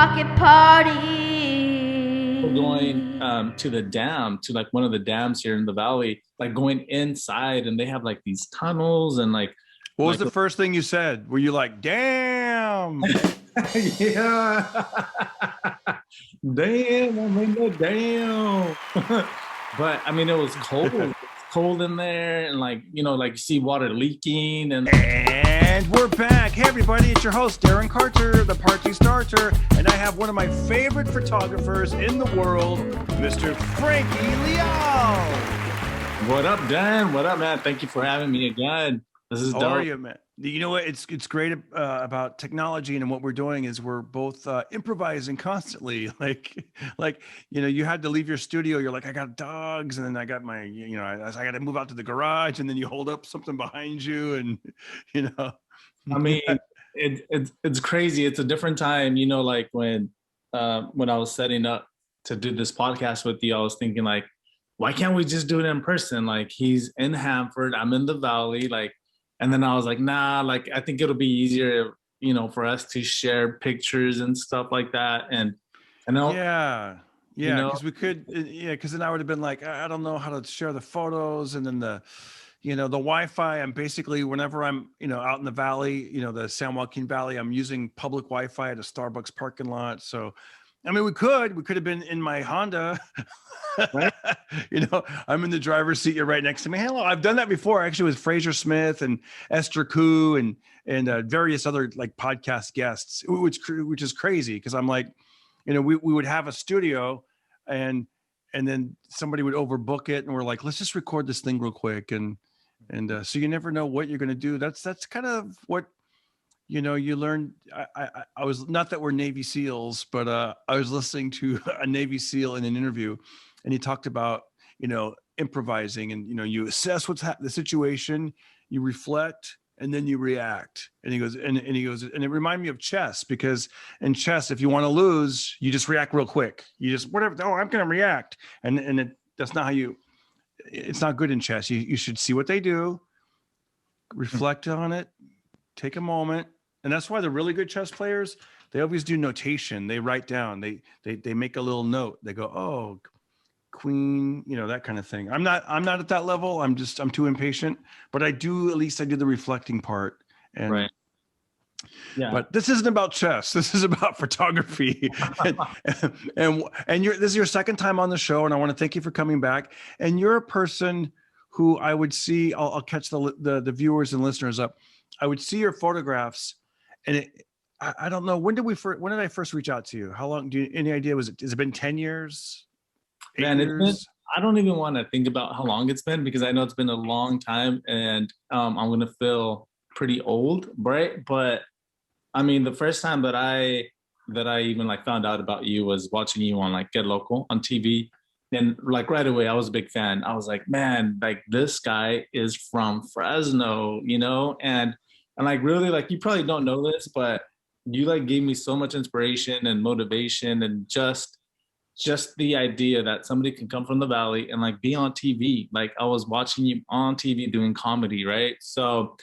pocket party. We're going to the dam, to like one of the dams here in the valley, like going inside, and they have like these tunnels and like. What was like the first thing you said? Were you like, damn? Yeah. Damn, I'm in the damn. But I mean, it was cold. It was cold in there, and like, like you see water leaking And we're back. Hey, everybody, it's your host, Darren Carter, the party starter, and I have one of my favorite photographers in the world, Mr. Frankie Leal. What up, Dan? What up, man? Thank you for having me again. This is How dope. are you, man? You know what? It's great about technology, and what we're doing is we're both improvising constantly. Like you had to leave your studio. You're like, I got dogs, and then I got my, I got to move out to the garage, and then you hold up something behind you, and I mean, it's crazy. It's a different time, like when I was setting up to do this podcast with you, I was thinking like, why can't we just do it in person? Like, he's in Hanford, I'm in the Valley, like. And then I was like, nah, like, I think it'll be easier, for us to share pictures and stuff like that. And yeah, because we could, because then I would have been like, I don't know how to share the photos, and then the Wi-Fi. I'm basically, whenever I'm, out in the Valley, the San Joaquin Valley, I'm using public Wi-Fi at a Starbucks parking lot. So, I mean, we could have been in my Honda. Right? I'm in the driver's seat. You're right next to me. Hello. I've done that before, actually, with Fraser Smith and Esther Koo and various other like podcast guests, which is crazy because I'm like, we would have a studio and then somebody would overbook it, and we're like, let's just record this thing real quick, and so you never know what you're going to do. That's kind of what you learn. I was, not that we're Navy SEALs, but I was listening to a Navy SEAL in an interview, and he talked about, improvising, and, you assess what's the situation, you reflect, and then you react. And he goes, and it reminded me of chess, because in chess, if you want to lose, you just react real quick. You just, whatever. Oh, I'm going to react. That's not how it's not good in chess. You should see what they do, reflect on it, take a moment. And that's why the really good chess players, they always do notation. They write down, they make a little note. They go, oh, queen, that kind of thing. I'm not at that level. I'm too impatient, but at least I do the reflecting part. And right. Yeah. But this isn't about chess. This is about photography. and this is your second time on the show, and I want to thank you for coming back. And you're a person who I would see, I'll catch the viewers and listeners up. I would see your photographs, and I don't know, when did I first reach out to you? How long, any idea? Has it been 10 years? 8 years? I don't even want to think about how long it's been, because I know it's been a long time, and I'm going to feel pretty old, right? But I mean, the first time that I even like found out about you was watching you on like Get Local on TV. And like right away, I was a big fan. I was like, man, like this guy is from Fresno, and like really, like, you probably don't know this, but you like gave me so much inspiration and motivation, and just the idea that somebody can come from the Valley and like be on TV. Like, I was watching you on TV doing comedy, right? So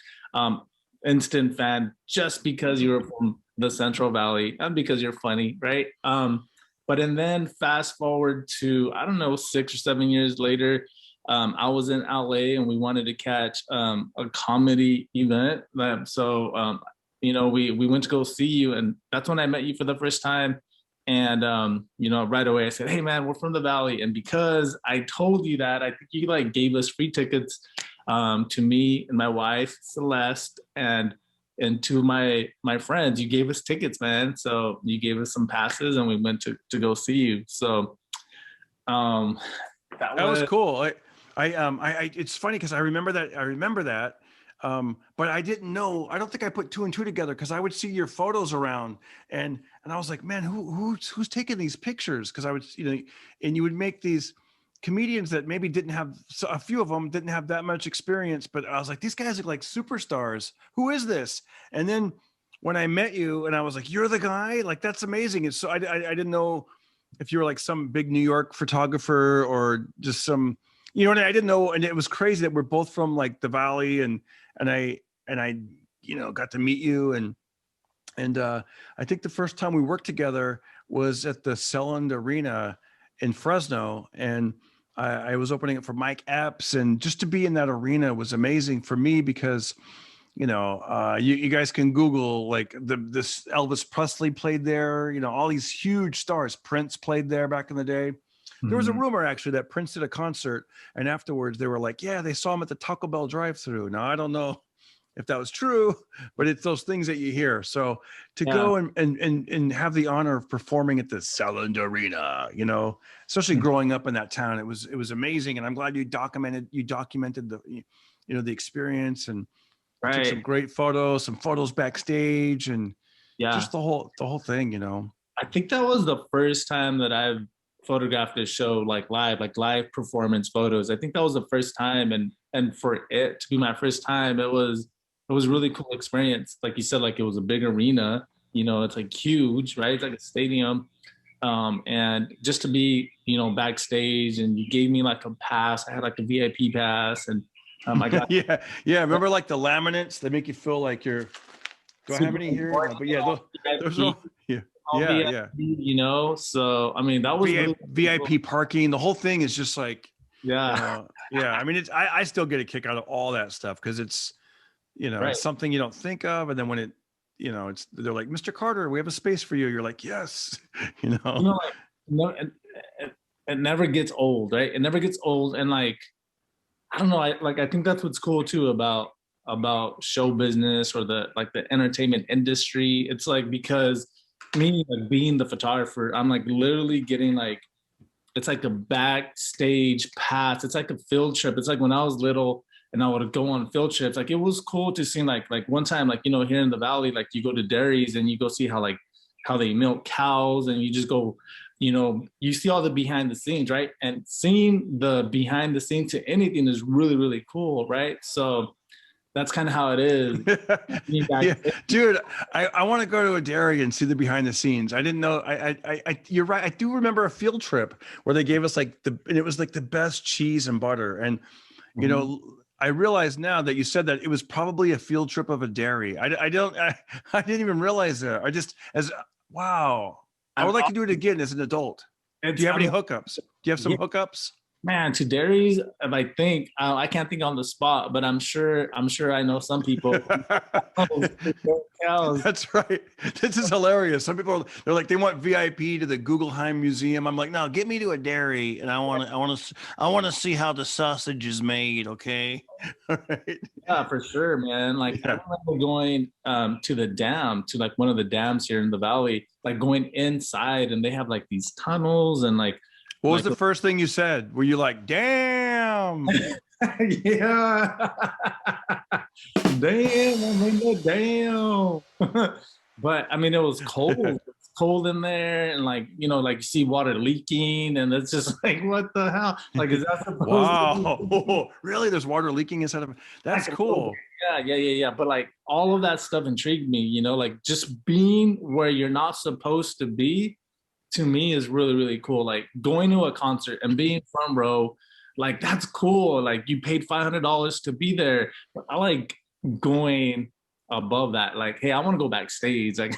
instant fan, just because you were from the Central Valley and because you're funny, right? And then fast forward to, I don't know, 6 or 7 years later, I was in LA, and we wanted to catch a comedy event. We went to go see you, and that's when I met you for the first time. And, right away I said, hey man, we're from the Valley. And because I told you that, I think you like gave us free tickets to me and my wife, Celeste, and to my friends. You gave us tickets, man. So you gave us some passes, and we went to go see you. So that was cool. It's funny because I remember that. But I didn't know. I don't think I put two and two together, because I would see your photos around, and I was like, man, who's taking these pictures? Because I would, and you would make these comedians that maybe didn't have, so a few of them didn't have that much experience, but I was like, these guys look like superstars. Who is this? And then when I met you, and I was like, you're the guy? Like, that's amazing. And so I didn't know if you were like some big New York photographer or just some, and I didn't know. And it was crazy that we're both from like the Valley, and I got to meet you, and And I think the first time we worked together was at the Selland Arena in Fresno. And I was opening it for Mike Epps. And just to be in that arena was amazing for me because, you know, you guys can Google like this Elvis Presley played there, you know, all these huge stars. Prince played there back in the day. There was a rumor actually that Prince did a concert, and afterwards they were like, yeah, they saw him at the Taco Bell drive-thru. Now, I don't know if that was true, but it's those things that you hear. So to go and have the honor of performing at the Selland Arena, you know, especially growing up in that town, it was amazing. And I'm glad you documented the, you know, the experience, and took some great photos, some photos backstage, and just the whole thing, you know. I think that was the first time that I've photographed this show like live performance photos. I think that was the first time, and for it to be my first time, it was a really cool experience. Like you said, like it was a big arena, you know, it's like huge, right? It's like a stadium. And just to be, you know, backstage, and you gave me like a pass. I had like a VIP pass, and I got yeah. Remember like the laminates that make you feel like you're. Do I have any here? No, but yeah, those are yeah. You know, so I mean that was VIP cool. Parking. The whole thing is just like yeah. I mean, I still get a kick out of all that stuff because it's, you know, it's something you don't think of, and then when it, you know, they're like, Mr. Carter, we have a space for you. You're like, yes, you know. You know, like, no, it never gets old, right? It never gets old, and like I don't know, I think that's what's cool too about show business or the entertainment industry. It's like, because me, like being the photographer, I'm like literally getting like, it's like a backstage pass. It's like a field trip. It's like when I was little and I would go on field trips, like it was cool to see like one time, like, you know, here in the Valley, like you go to dairies and you go see how they milk cows, and you just go, you know, you see all the behind the scenes, right? And seeing the behind the scenes to anything is really, really cool, right? So that's kind of how it is. Yeah, dude, I want to go to a dairy and see the behind the scenes. I didn't know. You're right. I do remember a field trip where they gave us like and it was like the best cheese and butter. And, you know, I realize now that you said that it was probably a field trip of a dairy. I didn't even realize that. Wow. I would like to do it again as an adult. Do you have any hookups? Do you have some hookups? Man, to dairies, I think I can't think on the spot, but I'm sure I know some people. That's right. This is hilarious. Some people they're like they want VIP to the Guggenheim Museum. I'm like, no, get me to a dairy, and I want to see how the sausage is made. Okay. All right. Yeah, for sure, man. Like I remember going to the dam, to like one of the dams here in the Valley, like going inside, and they have like these tunnels and like. What was the first thing you said? Were you like, damn? Yeah. Damn, I mean, damn. But I mean, it was cold. It's cold in there, and like, you know, like you see water leaking, and it's just like, what the hell? Like, is that supposed wow. Really? There's water leaking inside of it? That's cool. Yeah. But like all of that stuff intrigued me, you know, like just being where you're not supposed to be, to me is really, really cool. Like going to a concert and being front row, like that's cool. Like you paid $500 to be there. But I like going above that. Like, hey, I want to go backstage. Like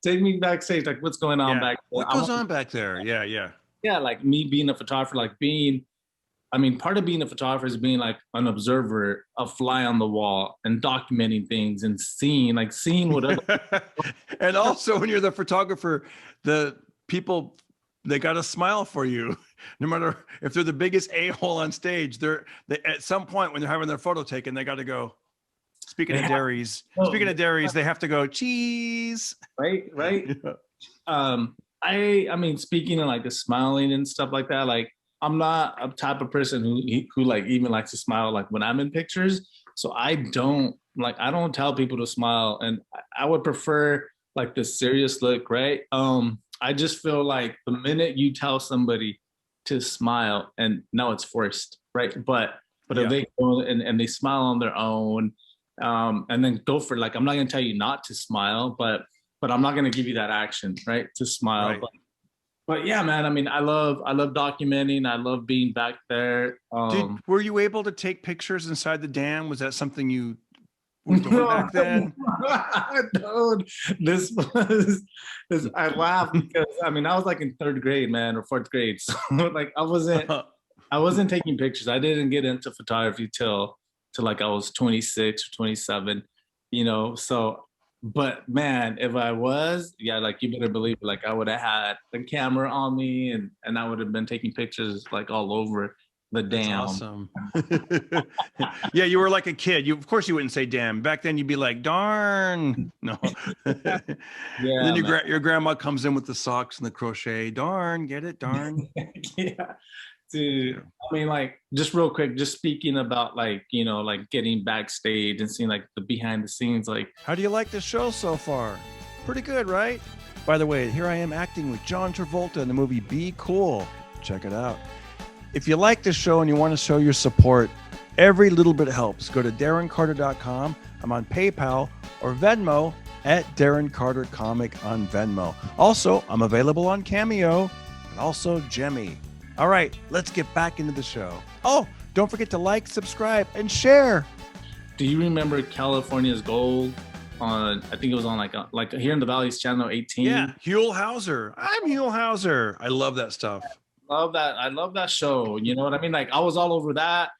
take me backstage. Like what's going on back there? What goes on back there? Yeah. Yeah, like me being a photographer, like part of being a photographer is being like an observer, a fly on the wall, and documenting things and seeing whatever. And also when you're the photographer, the people, they got to smile for you, no matter if they're the biggest a-hole on stage. They at some point when they're having their photo taken, they got to go. Speaking of dairies, they have to go cheese. Right. Yeah. I mean, speaking of like the smiling and stuff like that, like I'm not a type of person who like even likes to smile like when I'm in pictures. So I don't tell people to smile, and I would prefer like the serious look, right? I just feel like the minute you tell somebody to smile, and no, it's forced, right? But if they go and they smile on their own, and then go for it, like I'm not gonna tell you not to smile, but I'm not gonna give you that action, right? To smile. Right. But yeah, man, I mean, I love documenting. I love being back there. Were you able to take pictures inside the dam? Was that something you were doing back then? Dude, this was this. I laughed because I mean I was like in third grade, man, or fourth grade. So like I wasn't taking pictures. I didn't get into photography till like I was 26 or 27, you know. So, but man, if I was, yeah, like you better believe it, like I would have had the camera on me and I would have been taking pictures like all over the That's damn. awesome. Yeah, you were like a kid. You, of course, you wouldn't say "damn." Back then, you'd be like, "Darn." No. And Yeah, then man. your grandma comes in with the socks and the crochet. Darn, get it? Darn. Yeah. Dude, Yeah. I mean, like, just real quick, just speaking about like, you know, like getting backstage and seeing like the behind the scenes, like, How do you like the show so far? Pretty good, right? By the way, here I am acting with John Travolta in the movie Be Cool. Check it out. If you like this show and you want to show your support, every little bit helps. Go to DarrenCarter.com. I'm on PayPal or Venmo at Darren Carter Comic on Venmo. Also, I'm available on Cameo and also Jemmy. All right, let's get back into the show. Oh, don't forget to like, subscribe, and share. do you remember California's Gold on, I think it was on like here in the Valley's channel 18? Yeah, Huell Hauser. I'm Huell Hauser. I love that stuff. Love that. I love that show. You know what I mean? Like I was all over that.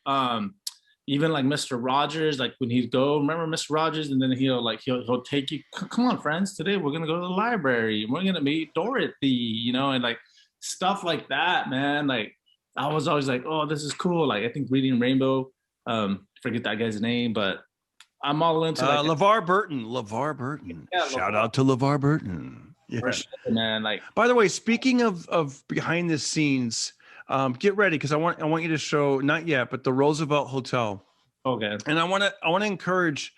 Even like Mr. Rogers, like when he'd go, remember Mr. Rogers, and then he'll take you. Come on, friends, today we're gonna go to the library. We're gonna meet Dorothy, you know, and like stuff like that, man. Like I was always like, oh, this is cool. Like I think Reading Rainbow, forget that guy's name, but I'm all into like LeVar Burton. LeVar Burton. Yeah, Shout out to LeVar Burton. Yeah. for sure, man. Like By the way, speaking of behind the scenes, get ready because I want you to show, not yet, but the Roosevelt Hotel. okay, And I want to encourage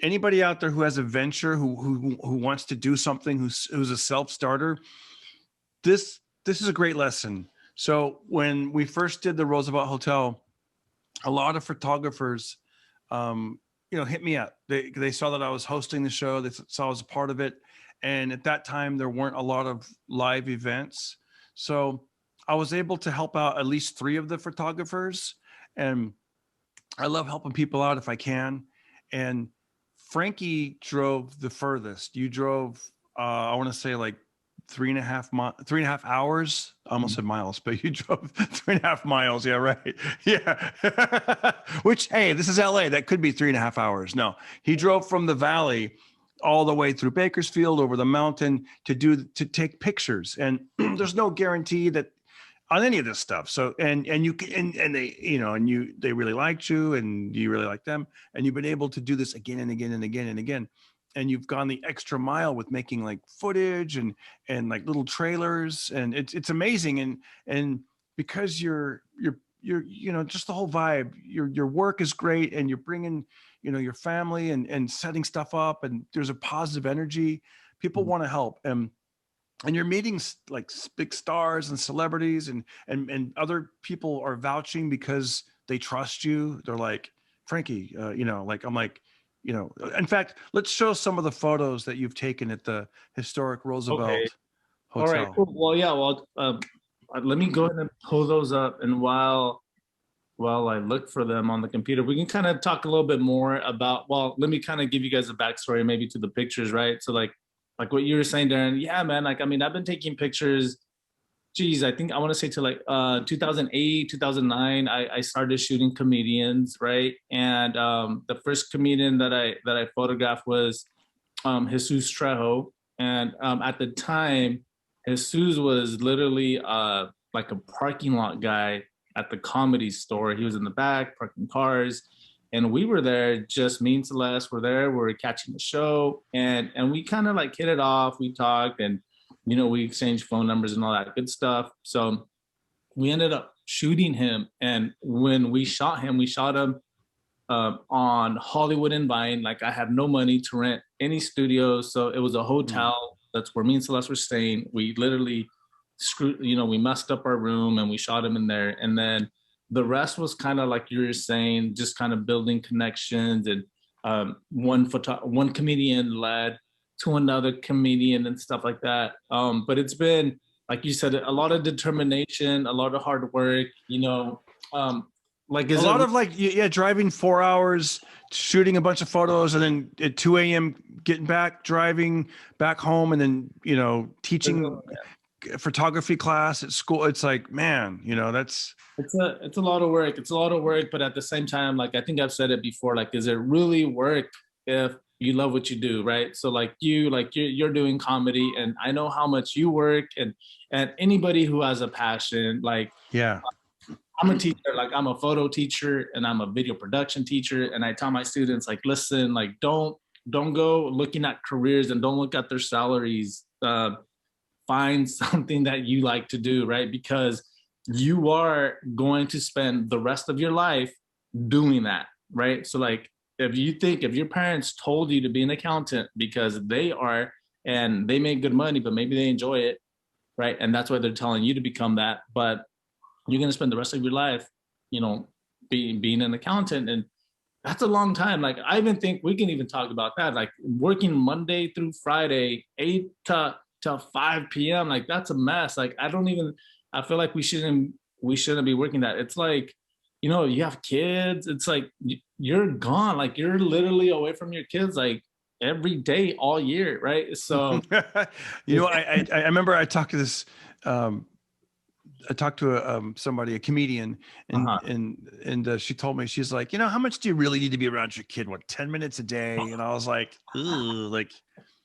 anybody out there who has a venture, who wants to do something, who's a self-starter. This is a great lesson. So when we first did the Roosevelt Hotel, a lot of photographers, hit me up. They saw that I was hosting the show. They saw I was a part of it. And at that time, there weren't a lot of live events. So I was able to help out at least 3 of the photographers. And I love helping people out if I can. And Frankie drove the furthest. You drove, I want to say like 3.5 hours. I almost said miles, but you drove 3.5 miles. Yeah, right. Yeah. Which, hey, this is LA. That could be 3.5 hours. No, he drove from the valley all the way through Bakersfield over the mountain to take pictures. And there's no guarantee that on any of this stuff. So, and you can, and they, they really liked you and you really like them. And you've been able to do this again and again and again and again. And you've gone the extra mile with making like footage and like little trailers. And it's amazing. And because you're, just the whole vibe, your work is great. And you're bringing, your family and setting stuff up, and there's a positive energy. People want to help. And you're meeting like big stars and celebrities and other people are vouching because they trust you. They're like, Frankie, I'm like, in fact, let's show some of the photos that you've taken at the historic Roosevelt Hotel. All right, cool. Well, yeah, let me go ahead and pull those up. And while I look for them on the computer, we can kind of talk a little bit more about, let me kind of give you guys a backstory maybe to the pictures, right? So like what you were saying, Darren, yeah, man, like, I mean, I've been taking pictures, geez, I think I want to say to like 2008, 2009, I started shooting comedians, right? And the first comedian that I photographed was Jesus Trejo. And at the time, Jesus was literally like a parking lot guy at the Comedy Store. He was in the back parking cars, and we were there. Just me and Celeste were there. We were catching the show, and we kind of like hit it off. We talked, and we exchanged phone numbers and all that good stuff. So we ended up shooting him, and when we shot him on Hollywood and Vine. Like I had no money to rent any studios, so it was a hotel. That's where me and Celeste were staying. We literally we messed up our room and we shot him in there. And then the rest was kind of like you were saying, just kind of building connections. And one comedian led to another comedian and stuff like that. But it's been, like you said, a lot of determination, a lot of hard work. Like, A is it lot of like, yeah, driving 4 hours, shooting a bunch of photos, and then at 2 a.m. getting back, driving back home, and then, teaching photography class at school. It's like, man, that's. it's a lot of work. It's a lot of work, but at the same time, like I think I've said it before, like, is it really work if you love what you do, right? So like you're doing comedy, and I know how much you work, and anybody who has a passion, like Yeah. I'm a teacher, like I'm a photo teacher and I'm a video production teacher. And I tell my students, like, listen, like don't go looking at careers and don't look at their salaries. Find something that you like to do, right? Because you are going to spend the rest of your life doing that, right? So like if your parents told you to be an accountant because they are and they make good money, but maybe they enjoy it, right? And that's why they're telling you to become that. But you're going to spend the rest of your life, you know, being an accountant, and that's a long time. Like I even think we can even talk about that, like working Monday through Friday, 8 to 5 p.m. Like that's a mess. Like I feel like we shouldn't be working that. It's like, you have kids, it's like you're gone, like you're literally away from your kids like every day all year, right? So I remember I talked to this. I talked to somebody, a comedian, and uh-huh. she told me, she's like, how much do you really need to be around your kid? What, 10 minutes a day? And I was like, ooh, like,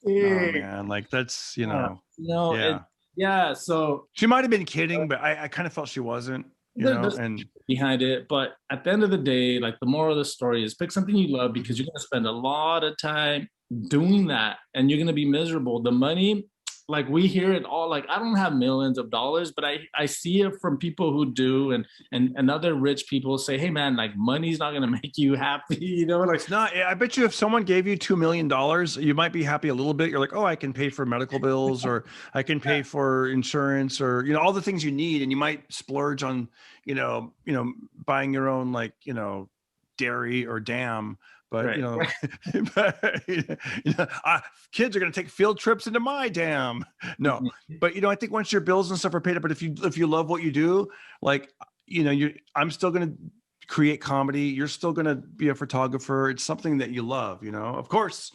oh Yeah. man, like that's, And yeah. yeah, so She might have been kidding, but I kind of felt she wasn't, there's and behind it, but at the end of the day, like the moral of the story is pick something you love, because you're going to spend a lot of time doing that and you're going to be miserable. The money, like we hear it all, like I don't have millions of dollars, but I see it from people who do, and other rich people say, hey man, like money's not going to make you happy, like it's not. I bet you if someone gave you $2 million, you might be happy a little bit. You're like, oh, I can pay for medical bills, or I can pay for insurance, or all the things you need, and you might splurge on buying your own, like, dairy or dam. But right. but, kids are going to take field trips into my dam. No, but I think once your bills and stuff are paid up, but if you love what you do, like, I'm still going to create comedy. You're still going to be a photographer. It's something that you love, of course,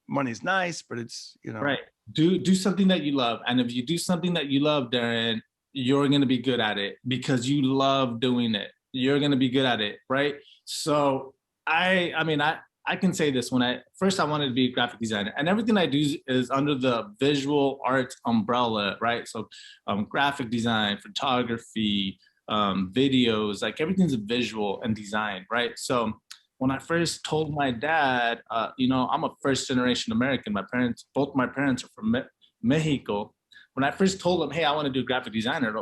money's nice, but it's, Right. Do something that you love. And if you do something that you love, Darren, you're going to be good at it because you love doing it. You're going to be good at it, right? So I can say this. When I wanted to be a graphic designer, and everything I do is under the visual arts umbrella, right? So graphic design, photography, videos, like everything's visual and design, right? So when I first told my dad, I'm a first generation American. Both my parents are from Mexico. When I first told him, hey, I want to do graphic designer,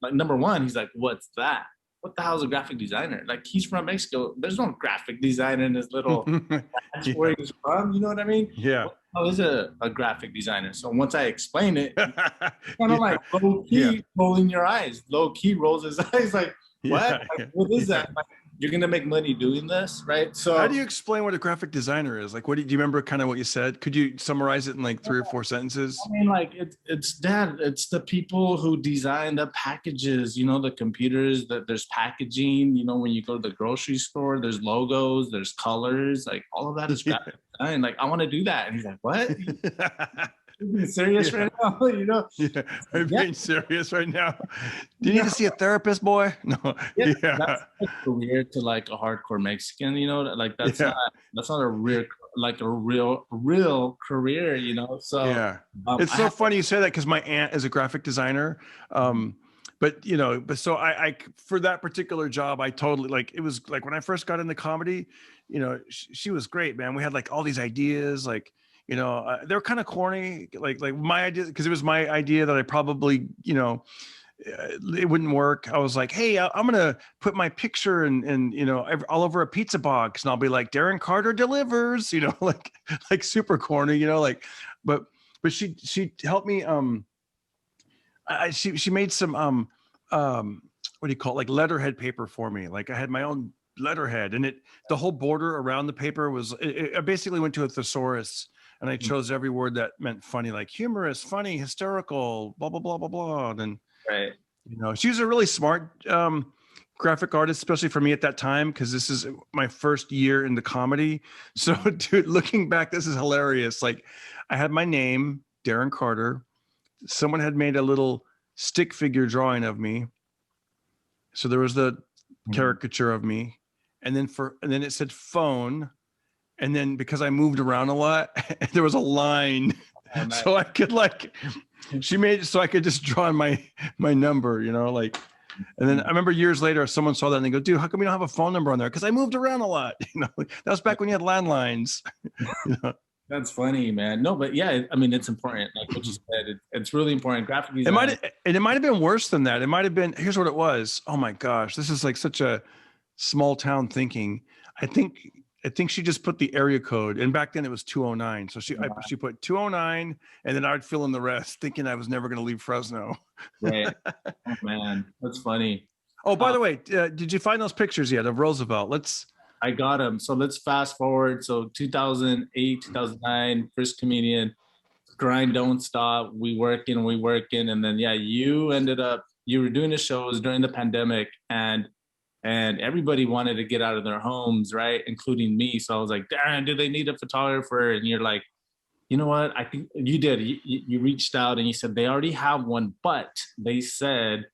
like number one, he's like, what's that? What the hell is a graphic designer? Like he's from Mexico. There's no graphic designer in his little patch where he's from. You know what I mean? Yeah. What the hell is a graphic designer? So once I explain it, kind Yeah. of like low key rolling your eyes. Low key rolls his eyes like, what? Yeah. Like, what is that? Like, you're gonna make money doing this, right? So how do you explain what a graphic designer is? Like, do you remember kind of what you said? Could you summarize it in like 3 or 4 sentences? I mean, like it's the people who design the packages, the computers, that there's packaging, when you go to the grocery store, there's logos, there's colors, like all of that is graphic design. Like I want to do that. And he's like, what? You being serious right now? Yeah, I'm being serious right now. Do you need to see a therapist, boy? No. Yeah. That's like weird to like a hardcore Mexican, like that's not a real career, So yeah, it's so funny you say that, because my aunt is a graphic designer. But so I for that particular job, I totally, like, it was like when I first got into comedy, she was great, man. We had like all these ideas, like, they're kind of corny, like my idea, because it was my idea that I probably, it wouldn't work. I was like, hey, I'm gonna put my picture and all over a pizza box, and I'll be like, Darren Carter delivers, like super corny, like, but she helped me. She made some what do you call it, like letterhead paper for me. Like I had my own letterhead, and the whole border around the paper was, I basically went to a thesaurus, and I chose every word that meant funny, like humorous, funny, hysterical, blah blah blah blah blah. And right. she was a really smart graphic artist, especially for me at that time, because this is my first year into comedy. So, dude, looking back, this is hilarious. Like, I had my name, Darren Carter. Someone had made a little stick figure drawing of me. So there was the caricature of me, and then it said phone, and then because I moved around a lot, there was a line, so I could she made it so I could just draw my number, like. And then I remember years later, someone saw that and they go, "Dude, how come we don't have a phone number on there?" Because I moved around a lot. That was back when you had landlines. That's funny, man. No, but yeah, I mean, it's important. Like what you said, it's really important. Graphic design. It might have been worse than that. It might have been. Here's what it was. Oh my gosh, this is like such a small town thinking. I think she just put the area code, and back then it was 209. So she put 209, and then I'd fill in the rest, thinking I was never going to leave Fresno. Right. Oh man, that's funny. Oh, by the way, did you find those pictures yet of Roosevelt? I got them. So let's fast forward. So 2008, 2009, first comedian, grind don't stop. We working. And then, yeah, you were doing the shows during the pandemic and everybody wanted to get out of their homes, right? Including me. So I was like, Darren, do they need a photographer? And you're like, you know what? I think you did. You reached out and you said they already have one, but they said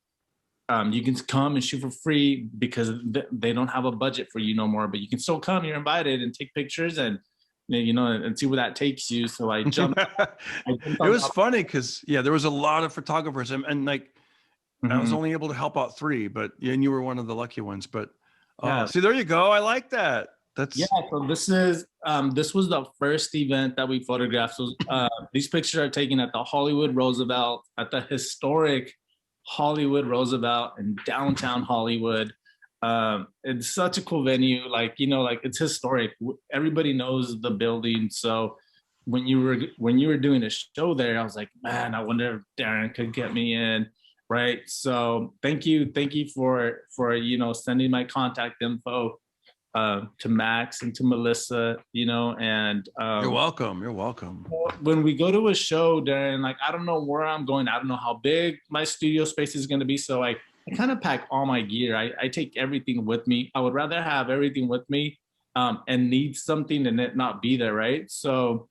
you can come and shoot for free because they don't have a budget for you no more. But you can still come. You're invited and take pictures and and see where that takes you. So I jumped. It was funny because there was a lot of photographers and like I was only able to help out 3, but and you were one of the lucky ones. But see, there you go. I like that. So this was the first event that we photographed. So these pictures are taken at the Hollywood Roosevelt, at the historic Hollywood Roosevelt in downtown Hollywood. It's such a cool venue. Like it's historic. Everybody knows the building. So when you were doing a show there, I was like, man, I wonder if Darren could get me in. Right. So thank you for sending my contact info to Max and to Melissa, and you're welcome. When we go to a show, Darren, like I don't know where I'm going. I don't know how big my studio space is going to be. So I kind of pack all my gear. I take everything with me. I would rather have everything with me and need something and it not be there, right? So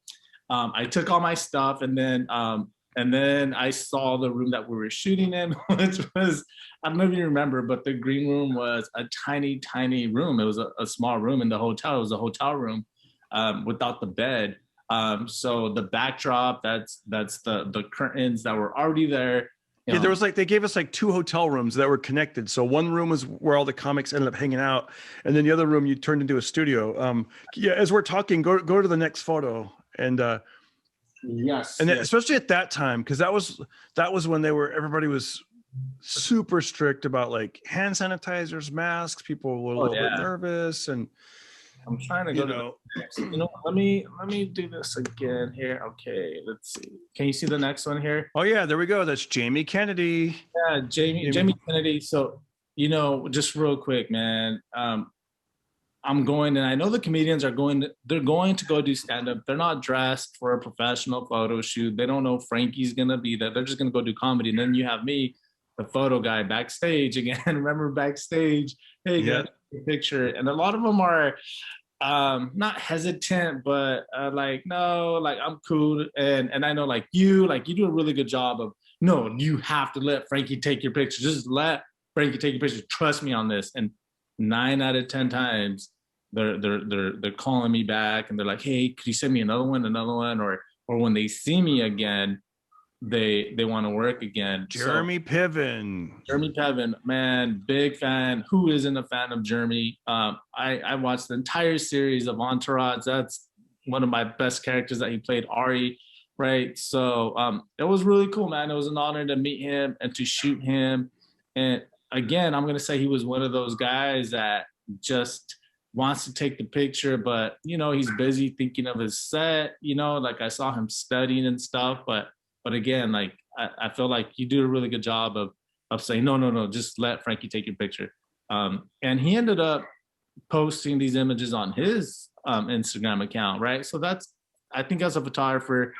I took all my stuff and then I saw the room that we were shooting in, which was, I don't know if you remember, but the green room was a tiny, tiny room. It was a small room in the hotel. It was a hotel room without the bed. So the backdrop, that's the curtains that were already there. There was they gave us 2 hotel rooms that were connected. So one room was where all the comics ended up hanging out. And then the other room you turned into a studio. As we're talking, go to the next photo. And yes. And especially at that time, because that was when everybody was super strict about hand sanitizers, masks. People were a little bit nervous, and I'm trying to go to let me do this again here. Okay, let's see. Can you see the next one here? Oh yeah, there we go. That's Jamie Kennedy. Yeah, Jamie Kennedy. So just real quick, man. I'm going, and I know the comedians they're going to go do stand-up. They're not dressed for a professional photo shoot. They don't know Frankie's going to be there. They're just going to go do comedy. And then you have me, the photo guy, backstage again. Remember backstage? Hey, get a picture. And a lot of them are not hesitant, but no, I'm cool. And I know you do a really good job of, no, you have to let Frankie take your picture. Just let Frankie take your picture. Trust me on this. And 9 out of 10 times, they're calling me back and they're like, hey, could you send me another one? Or when they see me again, they want to work again. Jeremy Piven, man, big fan. Who isn't a fan of Jeremy? I watched the entire series of Entourage. That's one of my best characters that he played, Ari, right? So it was really cool, man. It was an honor to meet him and to shoot him. And again, I'm going to say he was one of those guys that just wants to take the picture, but, he's busy thinking of his set, I saw him studying and stuff. But again, I feel like you do a really good job of saying, no, just let Frankie take your picture. And he ended up posting these images on his Instagram account, right? So I think as a photographer,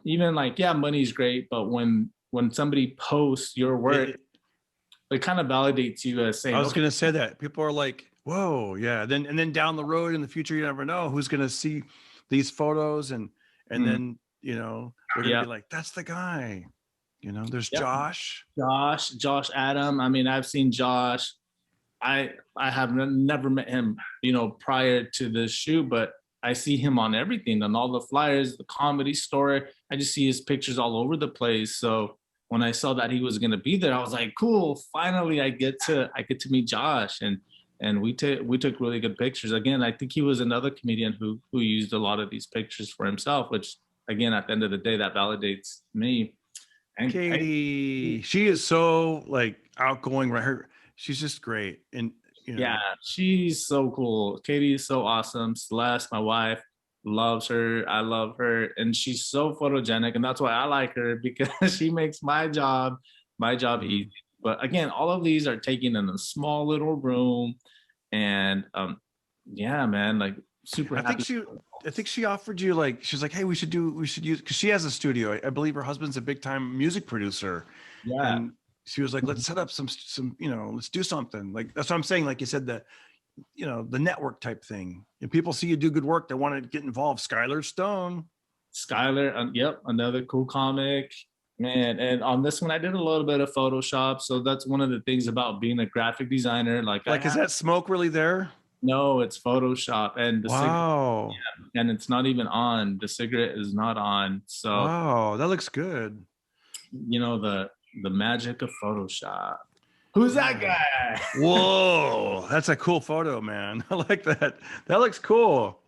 even money's great, but when somebody posts your work, it kind of validates you as saying, I was okay, going to say that people are like, whoa, yeah. Then down the road in the future, you never know who's going to see these photos, and mm, then they're going to yeah, be like, that's the guy. There's yeah, Josh. Josh Adam. I mean, I've seen Josh. I have never met him, prior to this shoot, but I see him on everything, on all the flyers, the Comedy Store. I just see his pictures all over the place. So when I saw that he was going to be there, I was like, cool, finally I get to meet Josh, and we took really good pictures. Again, I think he was another comedian who used a lot of these pictures for himself, which again, at the end of the day, that validates me. And Katie, she is so like outgoing, right? She's just great. And yeah, she's so cool. Katie is so awesome. Celeste, my wife, loves her. I love her, and she's so photogenic, and that's why I like her, because she makes my job easy. But again, all of these are taken in a small little room, and yeah, man, like super happy. I think she offered you, like, she's like, hey, we should use, because she has a studio. I believe her husband's a big time music producer. Yeah, And she was like, let's set up some, let's do something. Like, that's what I'm saying. Like you said, the network type thing. If people see you do good work, they want to get involved. Skylar Stone. Skylar, yep, another cool comic. Man, and on this one, I did a little bit of Photoshop. So that's one of the things about being a graphic designer. Like, is that smoke really there? No, it's Photoshop, and Wow. and it's not even on. The cigarette is not on. So Wow, that looks good. The magic of Photoshop. Who's that guy? Whoa, that's a cool photo, man. I like that. That looks cool.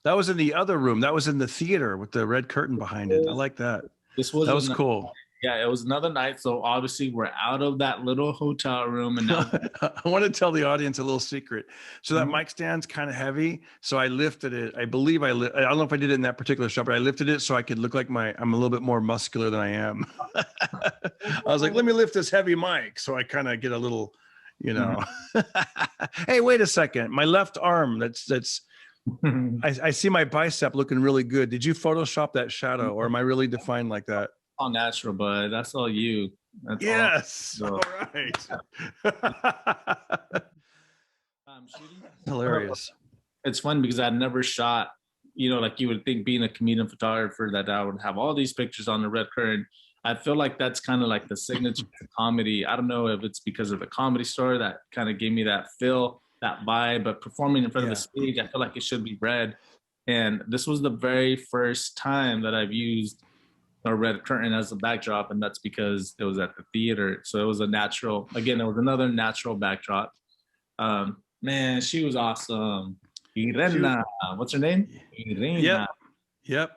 That was in the other room. That was in the theater with the red curtain behind it. I like that. That was cool. Yeah, it was another night. So obviously we're out of that little hotel room, and now I want to tell the audience a little secret. So that mic stand's kind of heavy. So I lifted it. I believe I don't know if I did it in that particular shot, but I lifted it so I could look like I'm a little bit more muscular than I am. I was like, let me lift this heavy mic so I kind of get a little, Hey, wait a second. My left arm, I see my bicep looking really good. Did you Photoshop that shadow, or am I really defined like that? all natural, bud. That's all you. That's yes. All right. Shooting. Hilarious. It's fun because I'd never shot, like you would think, being a comedian photographer, that I would have all these pictures on the red curtain. I feel like that's kind of like the signature to comedy. I don't know if it's because of the Comedy Store that kind of gave me that feel, that vibe, but performing in front of the stage, I feel like it should be red. And this was the very first time that I've used a red curtain as a backdrop, and that's because it was at the theater. So it was it was another natural backdrop. Man, she was awesome. Irena, what's her name? Irena. Yep.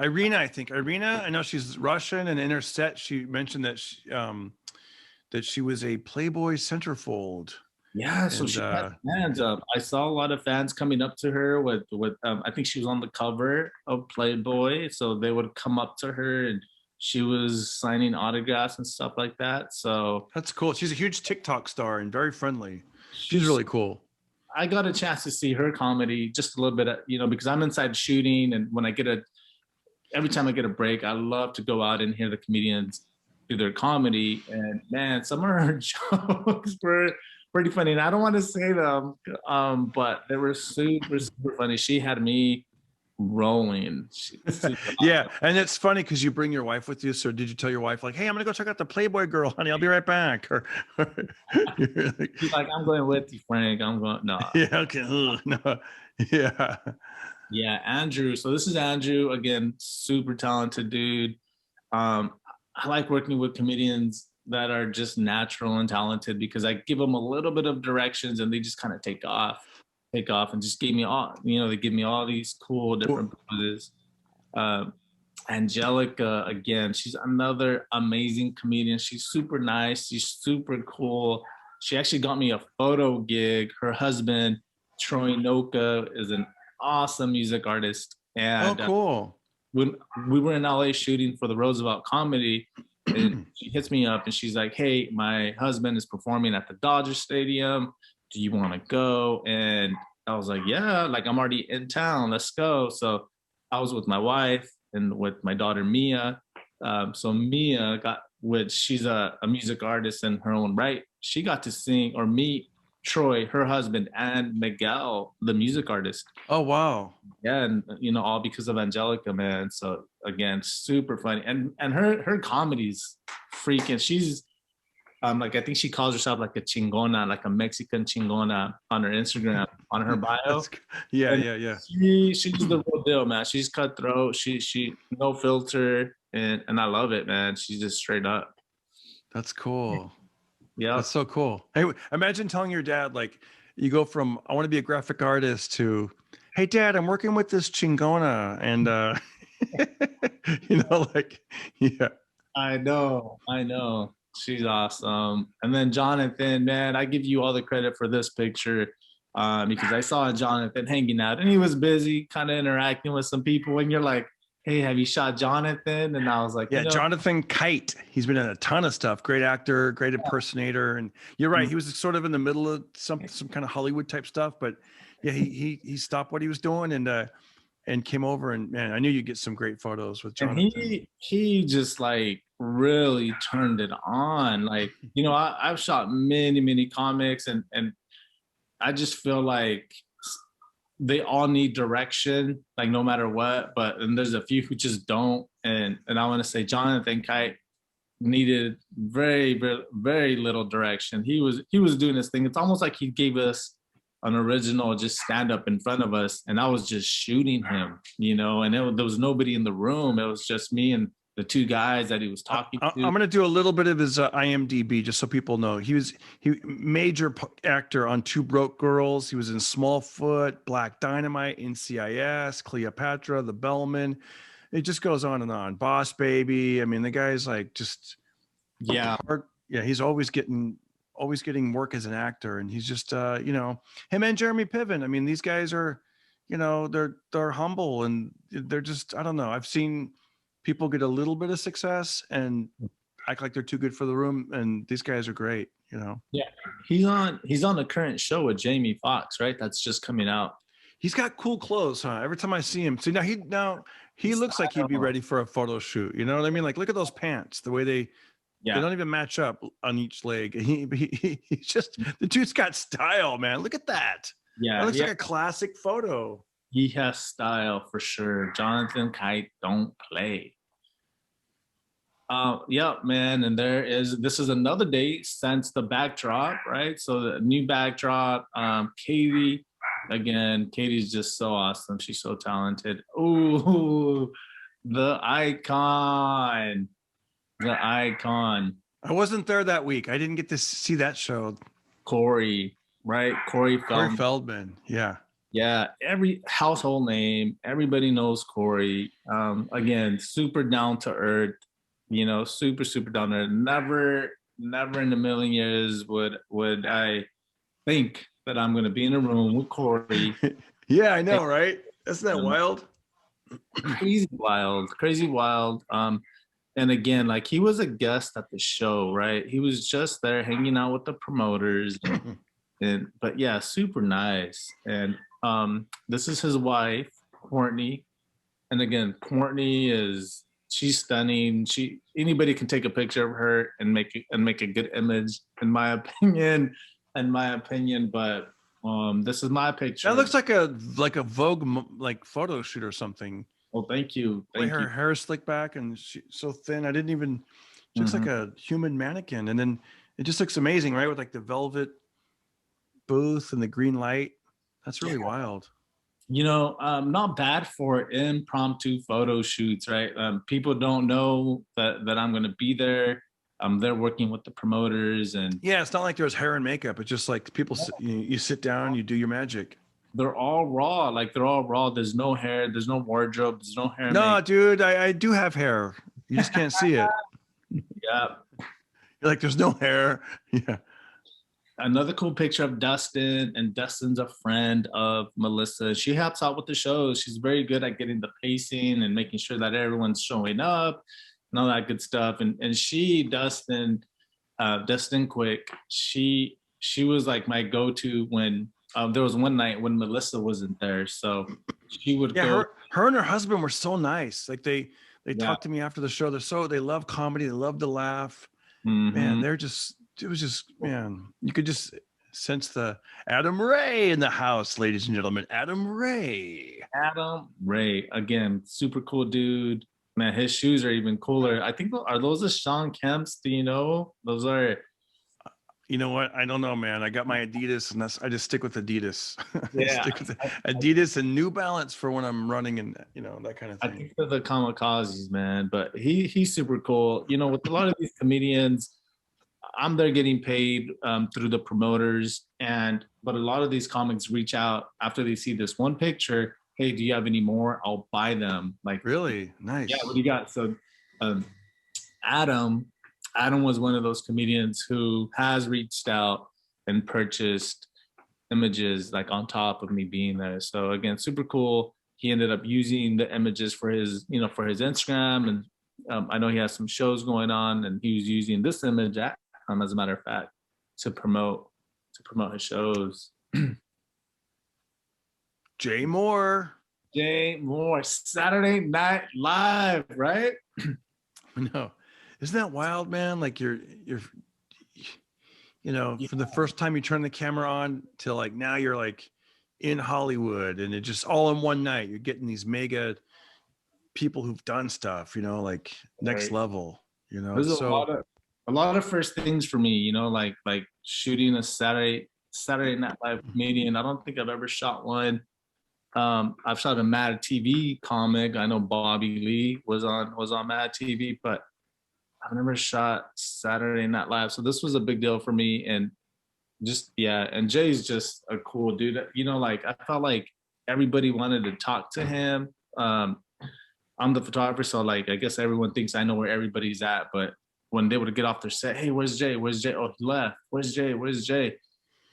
Irina, I think. Irina, I know she's Russian, and in her set, she mentioned that she was a Playboy centerfold. Yeah, so she had fans up. I saw a lot of fans coming up to her with I think she was on the cover of Playboy, so they would come up to her and she was signing autographs and stuff like that. So that's cool. She's a huge TikTok star and very friendly. She's really cool. I got a chance to see her comedy just a little bit, because I'm inside shooting, and when every time I get a break, I love to go out and hear the comedians do their comedy. And man, some of her jokes were pretty funny. And I don't want to say them, but they were super, super funny. She had me rolling. Yeah. And it's funny because you bring your wife with you. So did you tell your wife, like, hey, I'm going to go check out the Playboy girl, honey, I'll be right back? Or she's like, I'm going with you, Frank. I'm going, no. Yeah. Okay. No. Yeah. Yeah. Andrew. So this is Andrew, again, super talented dude. I like working with comedians that are just natural and talented, because I give them a little bit of directions and they just kind of take off and just gave me all, they give me all these cool different poses. Angelica, again, she's another amazing comedian. She's super nice. She's super cool. She actually got me a photo gig. Her husband, Troy Noka, is an awesome music artist. And cool. When we were in LA shooting for the Roosevelt Comedy, and she hits me up and she's like, hey, my husband is performing at the Dodger Stadium. Do you want to go? And I was like, yeah, like I'm already in town. Let's go. So I was with my wife and with my daughter, Mia. So Mia got, which she's a music artist in her own right. She got to sing or meet Troy, her husband, and Miguel, the music artist. Oh, wow. Yeah, and all because of Angelica, man. So again, super funny, and her comedy's freaking. She's like, I think she calls herself like a chingona, like a Mexican chingona on her Instagram, on her bio. Yeah, And yeah, yeah. she's the real deal, man. She's cutthroat. She no filter, and I love it, man. She's just straight up. That's cool. Yeah. That's so cool. Hey, imagine telling your dad, like, you go from, I want to be a graphic artist to, hey, Dad, I'm working with this chingona. And, like, yeah. I know. She's awesome. And then Jonathan, man, I give you all the credit for this picture, because I saw Jonathan hanging out and he was busy kind of interacting with some people. And you're like, hey, have you shot Jonathan? And I was like, yeah, Jonathan Kite. He's been in a ton of stuff. Great actor, great impersonator. And you're right. He was sort of in the middle of some kind of Hollywood type stuff. But yeah, he stopped what he was doing and came over, and man, I knew you'd get some great photos with Jonathan. And he just like really turned it on. Like, I've shot many comics, and I just feel like they all need direction, like no matter what. And there's a few who just don't. And I want to say Jonathan Kite needed very, very, very little direction. He was doing his thing. It's almost like he gave us an original just stand up in front of us, and I was just shooting him, and there was nobody in the room. It was just me and the two guys that he was talking to. I'm going to do a little bit of his IMDb just so people know. He major actor on Two Broke Girls. He was in Smallfoot, Black Dynamite, NCIS, Cleopatra, The Bellman. It just goes on and on. Boss Baby. I mean, the guy's like just he's always getting work as an actor, and he's just him and Jeremy Piven. I mean, these guys are, they're humble, and they're just, I don't know. I've seen people get a little bit of success and act like they're too good for the room, and these guys are great. Yeah, he's on the current show with Jamie Foxx, right? That's just coming out. He's got cool clothes, huh? Every time I see him, see now he looks like he'd be ready for a photo shoot. You know what I mean? Like, look at those pants, the way they don't even match up on each leg. He's just, the dude's got style, man. Look at that. Yeah, it looks like a classic photo. He has style for sure. Jonathan Kite don't play. Yeah, man. And this is another day since the backdrop, right? So the new backdrop, Katie, again, Katie's just so awesome. She's so talented. Ooh, the icon. I wasn't there that week. I didn't get to see that show. Cory, right? Cory Feldman. Yeah. Yeah, every household name, everybody knows Cory. Again, super down to earth, super down to earth. Never in a million years would I think that I'm gonna be in a room with Cory. Yeah, I know, right? Isn't that wild? Crazy wild. And again, like, he was a guest at the show, right? He was just there hanging out with the promoters, but yeah, super nice. And this is his wife, Courtney. And again, Courtney she's stunning. Anybody can take a picture of her and make a good image, in my opinion. But this is my picture. That looks like a Vogue like photo shoot or something. Oh, thank you. Her hair slicked back and she's so thin. I didn't even. She looks like a human mannequin, and then it just looks amazing, right? With like the velvet booth and the green light. That's really wild. Not bad for impromptu photo shoots, right? People don't know that I'm going to be there. They're working with the promoters, and yeah, it's not like there's hair and makeup. It's just like people, you sit down, you do your magic. They're all raw. There's no hair. There's no wardrobe. There's no hair. No, dude, I do have hair. You just can't see it. Yeah. You're like, there's no hair. Yeah. Another cool picture of Dustin, and Dustin's a friend of Melissa. She helps out with the show. She's very good at getting the pacing and making sure that everyone's showing up and all that good stuff. And Dustin Quick, she was like my go-to when there was one night when Melissa wasn't there. So she would go. Her and her husband were so nice. Like they They Yeah. talked to me after the show. They love comedy. They love to laugh. Mhm. Man, it was just, man, you could just sense the Adam Ray in the house, ladies and gentlemen. Adam Ray. Adam Ray, again, super cool dude. Man, his shoes are even cooler. I think, are those the Sean Kemp's? Do you know? Those are. You know what? I don't know, man. I got my Adidas, and I just stick with Adidas. I Yeah, stick with Adidas and New Balance for when I'm running and that kind of I thing. think they're the kamikazes, man. But he's super cool. You know, with a lot of these comedians, I'm there getting paid through the promoters, but a lot of these comics reach out after they see this one picture. Hey, do you have any more? I'll buy them. Like, Really nice. yeah, what do you got? So, um, Adam was one of those comedians who has reached out and purchased images like on top of me being there. So again, super cool. He ended up using the images for his Instagram, and I know he has some shows going on, and he was using this image as a matter of fact, to promote his shows. Jay Moore, Saturday Night Live, right? No, isn't that wild, man? Like you're from the first time you turn the camera on till like now you're like in Hollywood, and it just all in one night. You're getting these mega people who've done stuff, like next level. There's a lot of first things for me, like shooting a Saturday Night Live comedian. I don't think I've ever shot one. I've shot a Mad TV comic. I know Bobby Lee was on Mad TV, but I've never shot Saturday Night Live. So this was a big deal for me. And and Jay's just a cool dude. I felt like everybody wanted to talk to him. I'm the photographer, so I guess everyone thinks I know where everybody's at, but when they would get off their set, hey, where's Jay? Where's Jay? Oh, he left. Where's Jay? Where's Jay?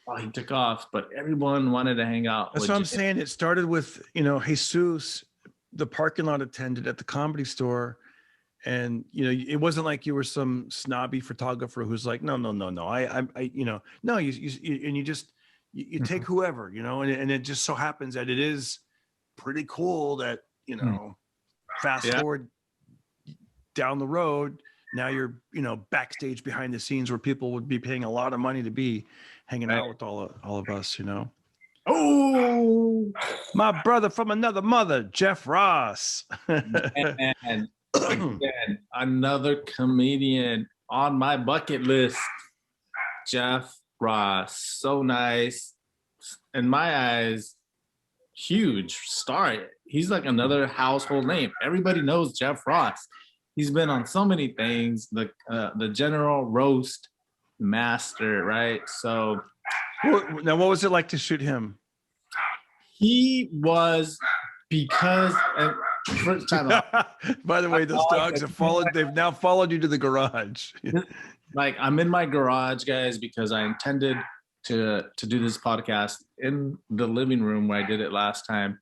Oh, he took off. But everyone wanted to hang out. That's what I'm saying. It started with, Jesus, the parking lot attendant at the Comedy Store. And, it wasn't like you were some snobby photographer who's like, no. No, you take whoever, and it just so happens that it is pretty cool that, fast forward down the road. Now you're, backstage behind the scenes where people would be paying a lot of money to be hanging out with all of us, Oh, my brother from another mother, Jeff Ross. And again, another comedian on my bucket list, Jeff Ross. So nice. In my eyes, huge star. He's like another household name. Everybody knows Jeff Ross. He's been on so many things, the General Roast Master, right? So now, what was it like to shoot him? He was, because first time out. By the way, those dogs have followed. They've now followed you to the garage. I'm in my garage, guys, because I intended to do this podcast in the living room where I did it last time.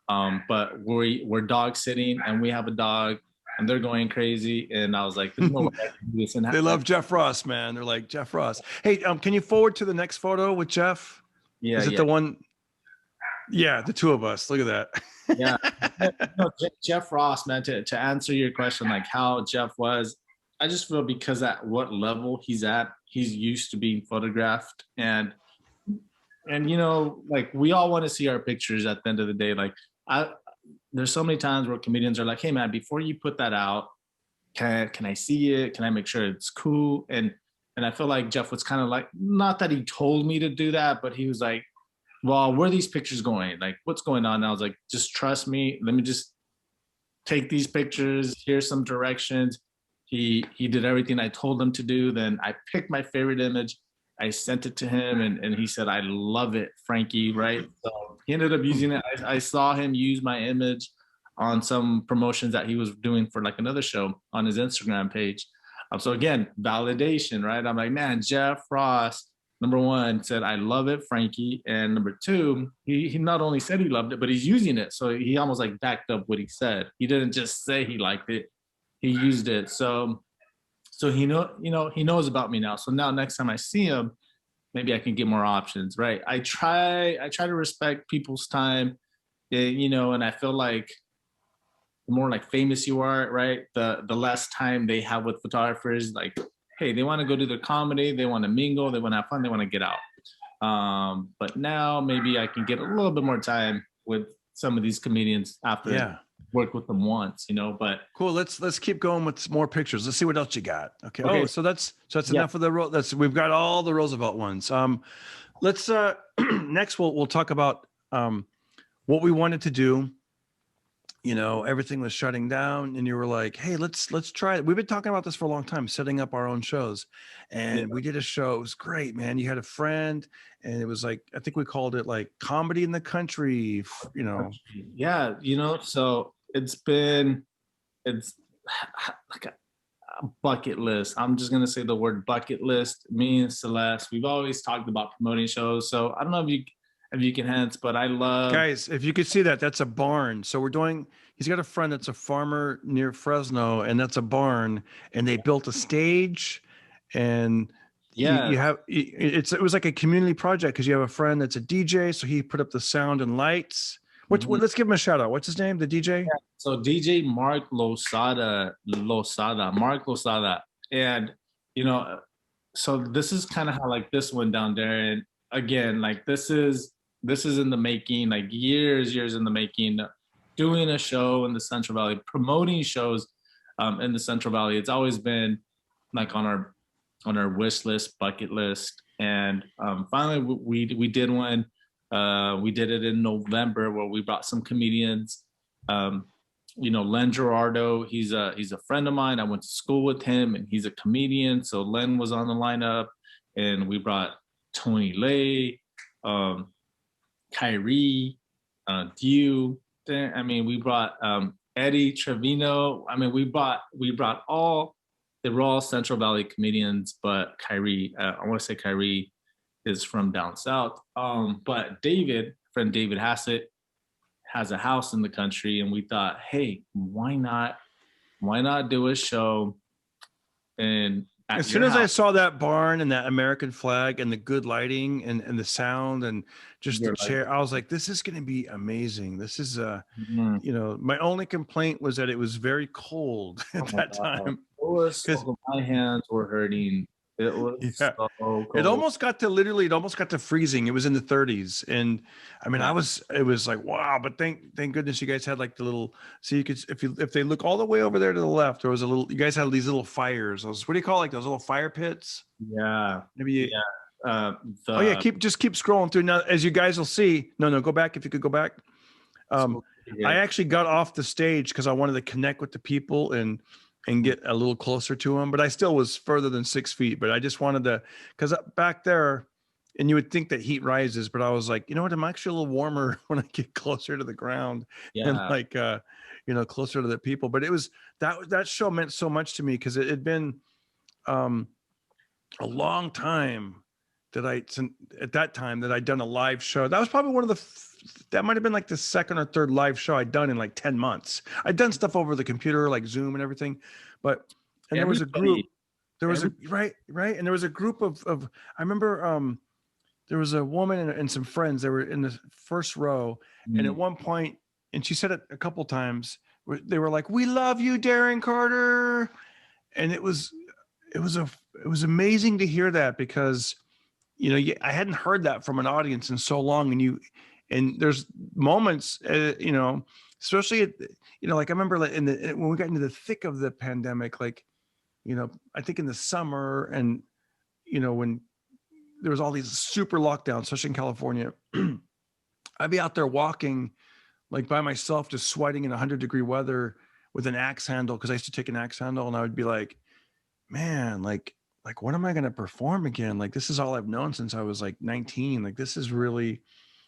But we're dog sitting, and we have a dog, and they're going crazy. And I was like, there's no way I can do this. And they love Jeff Ross, man. They're like, Jeff Ross. Hey, can you forward to the next photo with Jeff? Yeah. Is it the one? Yeah, the two of us. Look at that. Yeah. No, Jeff Ross, man, to answer your question, like how Jeff was, I just feel because at what level he's at, he's used to being photographed. And we all want to see our pictures at the end of the day. There's so many times where comedians are like, hey man, before you put that out, can I see it? Can I make sure it's cool? And I feel like Jeff was kind of like, not that he told me to do that, but he was like, well, where are these pictures going? Like, what's going on? And I was like, just trust me. Let me just take these pictures. Here's some directions. He did everything I told him to do. Then I picked my favorite image. I sent it to him, and he said, I love it, Frankie, right? So he ended up using it. I saw him use my image on some promotions that he was doing for like another show on his Instagram page. So again, validation, right? I'm like, man, Jeff Ross, number one, said, I love it, Frankie. And number two, he not only said he loved it, but he's using it. So he almost like backed up what he said. He didn't just say he liked it. He used it. So he knows about me now. So now next time I see him, maybe I can get more options, right? I try to respect people's time, and I feel like more like famous you are, right, the less time they have with photographers. Like, hey, they want to go do their comedy, they want to mingle, they want to have fun, they want to get out. But now maybe I can get a little bit more time with some of these comedians after work with them once, but cool. Let's keep going with more pictures. Let's see what else you got. Okay. Oh, so that's Yeah. enough of the we've got all the Roosevelt ones. Let's next we'll talk about what we wanted to do. Everything was shutting down, and you were like, hey, let's try it. We've been talking about this for a long time, setting up our own shows. And we did a show. It was great, man. You had a friend, and it was like, I think we called it like Comedy in the Country, Yeah, so it's like a bucket list. I'm just gonna say the word bucket list. Me and Celeste, we've always talked about promoting shows. So I don't know if you can hint, but I love, guys, if you could see that's a barn. So he's got a friend that's a farmer near Fresno, and that's a barn, and they built a stage, and it was like a community project because you have a friend that's a DJ, so he put up the sound and lights. Let's give him a shout out. What's his name? The DJ? Yeah. So DJ Mark Losada, and so this is kind of how like this went down there. And again, like this is in the making, like years in the making. Doing a show in the Central Valley, promoting shows in the Central Valley. It's always been like on our wish list, bucket list, and finally we did one. We did it in November where we brought some comedians. Len Gerardo, he's a friend of mine. I went to school with him, and he's a comedian. So Len was on the lineup, and we brought Tony Lay, Kyrie, Dew. I mean, we brought Eddie Trevino. I mean, we brought they were all Central Valley comedians, but Kyrie, I want to say Kyrie is from down south. But friend David Hassett, has a house in the country, and we thought, hey, why not do a show? And as soon as I saw that barn and that American flag and the good lighting and the sound and just the chair, I was like, this is going to be amazing. This is, my only complaint was that it was very cold at that time. Because my hands were hurting. It was so cold. It almost got to freezing. It was in the 30s. And I mean, it was like, wow, but thank goodness you guys had like the little, so you could, if they look all the way over there to the left, there was you guys had these little fires. What do you call like those little fire pits? Yeah. Maybe. Yeah. Just keep scrolling through now. As you guys will see, no, go back. If you could go back. I actually got off the stage because I wanted to connect with the people and get a little closer to them, but I still was further than 6 feet. But I just wanted to, because back there, and you would think that heat rises, but I was like, you know what? I'm actually a little warmer when I get closer to the ground and like, closer to the people. But it was that show meant so much to me because it had been a long time at that time that I'd done a live show. That was probably one of that might've been like the second or third live show I'd done in like 10 months. I'd done stuff over the computer, like Zoom and everything, there was a group, right. And there was a group of I remember, there was a woman and some friends. They were in the first row. And at one point, and she said it a couple times, they were like, "We love you, Darren Carter." And it was amazing to hear that because, I hadn't heard that from an audience in so long. And there's moments, especially like I remember when we got into the thick of the pandemic, like, I think in the summer and, when there was all these super lockdowns, especially in California, I'd be out there walking like by myself, just sweating in 100-degree weather with an axe handle. Cause I used to take an axe handle and I would be like, man, like, when am I going to perform again? Like, this is all I've known since I was like 19. Like, this is really,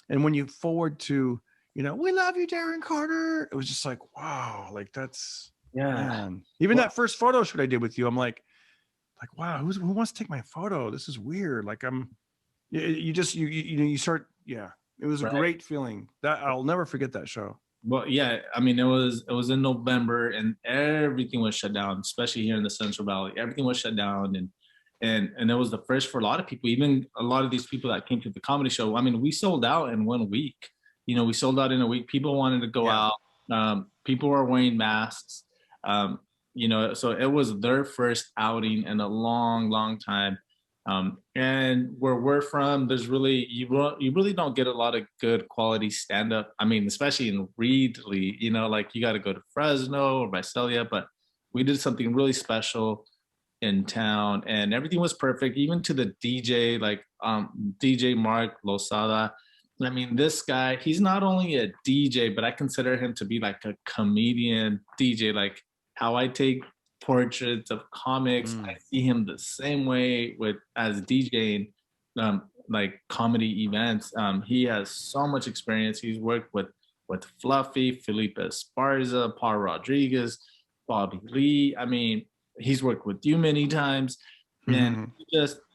and when you forward to, "We love you, Darren Carter," it was just like, wow, like that's, man. Even that first photo shoot I did with you, I'm like, wow, who wants to take my photo? This is weird. Like you start, it was a great feeling. That I'll never forget that show. Well, yeah, I mean, it was in November and everything was shut down, especially here in the Central Valley. Everything was shut down, and it was the first for a lot of people, even a lot of these people that came to the comedy show. I mean, we sold out in 1 week. We sold out in a week. People wanted to go out. People were wearing masks. You know, so it was their first outing in a long, long time. And where we're from, there's really you really don't get a lot of good quality stand up. I mean, especially in Reedley, you know, like you got to go to Fresno or Visalia, but we did something really special in town, and everything was perfect, even to the DJ, like DJ Mark Losada. I mean, this guy, he's not only a DJ, but I consider him to be like a comedian DJ. Like how I take portraits of comics, I see him the same way with as DJing like comedy events. He has so much experience. He's worked with Fluffy, Felipe Esparza, Paul Rodriguez, Bobby Lee. I mean, he's worked with you many times, and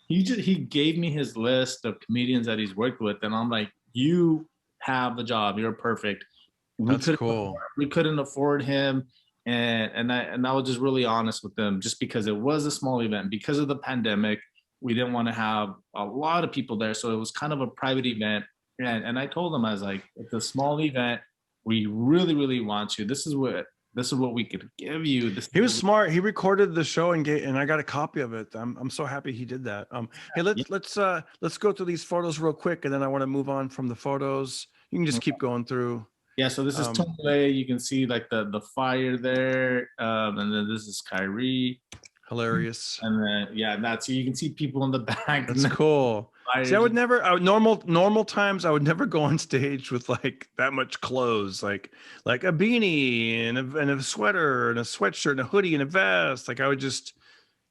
he gave me his list of comedians that he's worked with, and I'm like, you have the job. You're perfect. That's cool. We couldn't afford him, and I was just really honest with them, just because it was a small event because of the pandemic. We didn't want to have a lot of people there, so it was kind of a private event. And I told them, I was like, it's a small event. We really, really want you. This is what we could give you. He was smart. He recorded the show and I got a copy of it. I'm so happy he did that. Hey, let's go through these photos real quick, and then I want to move on from the photos. You can just keep going through. Yeah, so this is Tole. You can see like the fire there, and then this is Kyrie. Hilarious. And then that's, you can see people in the back. That's cool. See, I would never normal times I would never go on stage with like that much clothes, like a beanie and a sweater and a sweatshirt and a hoodie and a vest. Like I would just,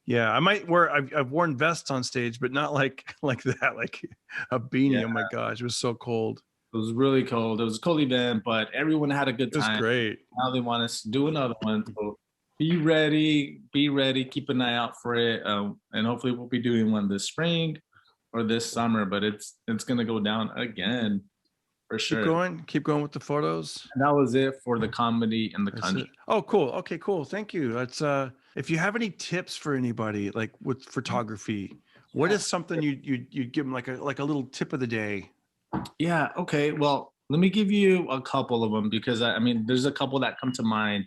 I might wear. I've worn vests on stage, but not like that, like a beanie. Yeah. Oh my gosh, it was so cold. It was really cold. It was a cold event, but everyone had a good time. It was great. Now they want us to do another one. So be ready. Keep an eye out for it, and hopefully we'll be doing one this spring or this summer. But it's gonna go down again for sure. Keep going with the photos. And that was it for the comedy in the country. Oh, cool. Okay, cool. Thank you. That's if you have any tips for anybody like with photography, what is something you'd give them like a little tip of the day? Yeah. Okay. Well, let me give you a couple of them, because I mean, there's a couple that come to mind.